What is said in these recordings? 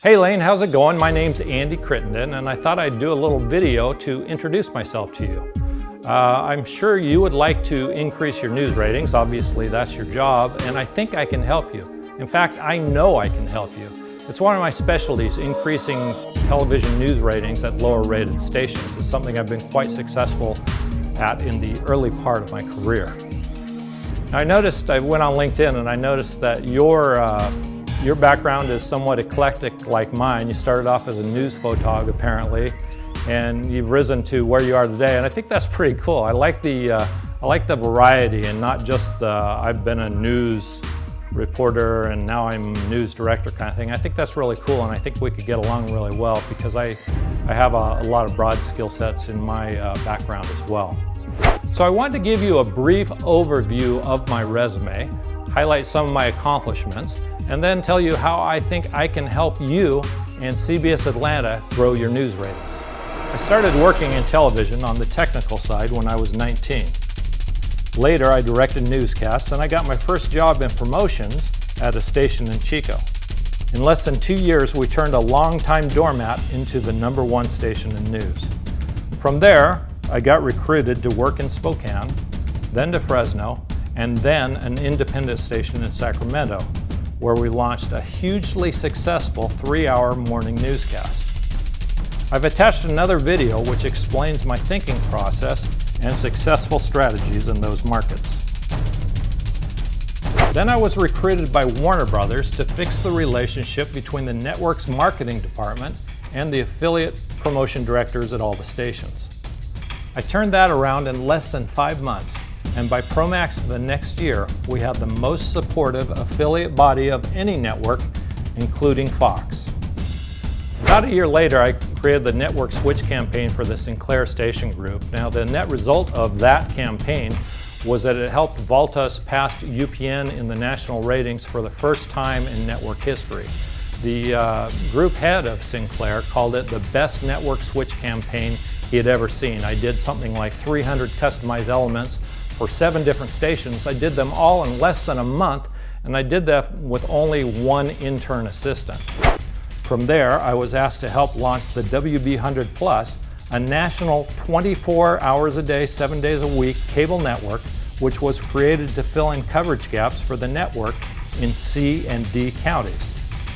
Hey Lane, how's it going? My name's Andy Crittenden, and I thought I'd do a little video to introduce myself to you. I'm sure you would like to increase your news ratings. Obviously, that's your job, and I think I can help you. In fact, I know I can help you. It's one of my specialties, increasing television news ratings at lower rated stations. It's something I've been quite successful at in the early part of my career. Now, I went on LinkedIn and I noticed that your background is somewhat eclectic like mine. You started off as a news photog apparently, and you've risen to where you are today, and I think that's pretty cool. I like the variety and not just the I've been a news reporter and now I'm news director kind of thing. I think that's really cool, and I think we could get along really well because I have a lot of broad skill sets in my background as well. So I want to give you a brief overview of my resume, highlight some of my accomplishments, and then tell you how I think I can help you and CBS Atlanta grow your news ratings. I started working in television on the technical side when I was 19. Later, I directed newscasts, and I got my first job in promotions at a station in Chico. In less than 2 years, we turned a longtime doormat into the #1 station in news. From there, I got recruited to work in Spokane, then to Fresno, and then an independent station in Sacramento, where we launched a hugely successful 3-hour morning newscast. I've attached another video which explains my thinking process and successful strategies in those markets. Then I was recruited by Warner Brothers to fix the relationship between the network's marketing department and the affiliate promotion directors at all the stations. I turned that around in less than 5 months, and by Promax the next year, we had the most supportive affiliate body of any network, including Fox. About a year later, I created the network switch campaign for the Sinclair station group. Now, the net result of that campaign was that it helped vault us past UPN in the national ratings for the first time in network history. The group head of Sinclair called it the best network switch campaign he had ever seen. I did something like 300 customized elements for 7 different stations. I did them all in less than a month, and I did that with only 1 intern assistant. From there, I was asked to help launch the WB100 Plus, a national 24 hours a day, 7 days a week cable network, which was created to fill in coverage gaps for the network in C and D counties.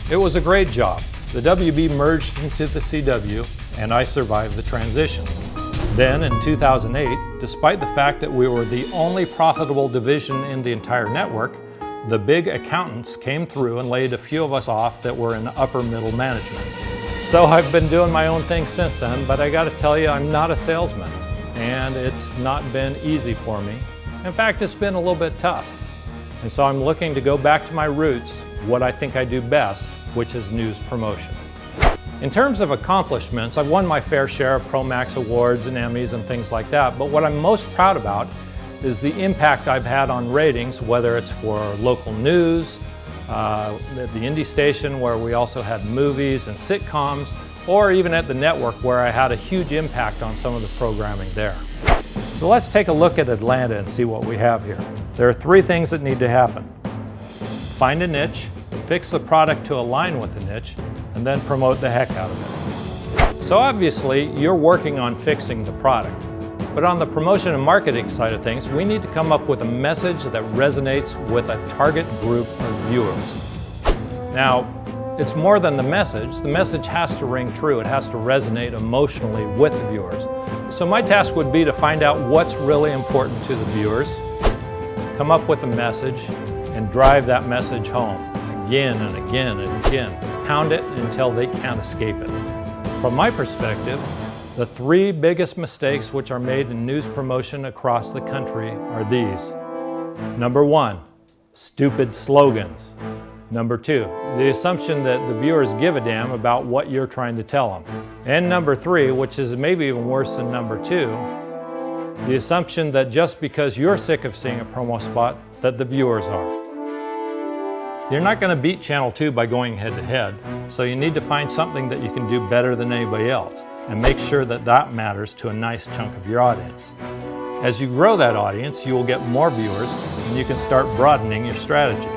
It was a great job. The WB merged into the CW, and I survived the transition. Then in 2008, despite the fact that we were the only profitable division in the entire network, the big accountants came through and laid a few of us off that were in upper middle management. So I've been doing my own thing since then, but I gotta tell you, I'm not a salesman, and it's not been easy for me. In fact, it's been a little bit tough. And so I'm looking to go back to my roots, what I think I do best, which is news promotion. In terms of accomplishments, I've won my fair share of Promax awards and Emmys and things like that, but what I'm most proud about is the impact I've had on ratings, whether it's for local news, at the indie station where we also had movies and sitcoms, or even at the network where I had a huge impact on some of the programming there. So let's take a look at Atlanta and see what we have here. There are 3 things that need to happen. Find a niche, fix the product to align with the niche, and then promote the heck out of it. So obviously, you're working on fixing the product. But on the promotion and marketing side of things, we need to come up with a message that resonates with a target group of viewers. Now, it's more than the message. The message has to ring true. It has to resonate emotionally with the viewers. So my task would be to find out what's really important to the viewers, come up with a message, and drive that message home again and again and again. Pound it until they can't escape it. From my perspective, the 3 biggest mistakes which are made in news promotion across the country are these. Number 1, stupid slogans. Number 2, the assumption that the viewers give a damn about what you're trying to tell them. And number 3, which is maybe even worse than number 2, the assumption that just because you're sick of seeing a promo spot, that the viewers are. You're not going to beat Channel 2 by going head to head, so you need to find something that you can do better than anybody else, and make sure that that matters to a nice chunk of your audience. As you grow that audience, you will get more viewers, and you can start broadening your strategy.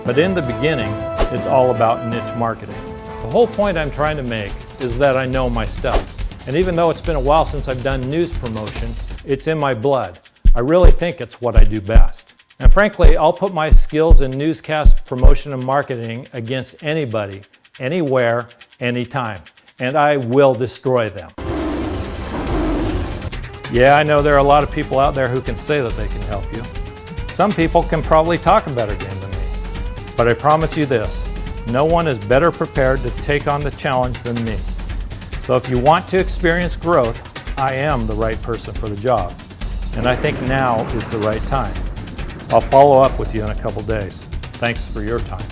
But in the beginning, it's all about niche marketing. The whole point I'm trying to make is that I know my stuff. And even though it's been a while since I've done news promotion, it's in my blood. I really think it's what I do best. And frankly, I'll put my skills in newscast promotion and marketing against anybody, anywhere, anytime. And I will destroy them. Yeah, I know there are a lot of people out there who can say that they can help you. Some people can probably talk a better game than me. But I promise you this, no one is better prepared to take on the challenge than me. So if you want to experience growth, I am the right person for the job. And I think now is the right time. I'll follow up with you in a couple days. Thanks for your time.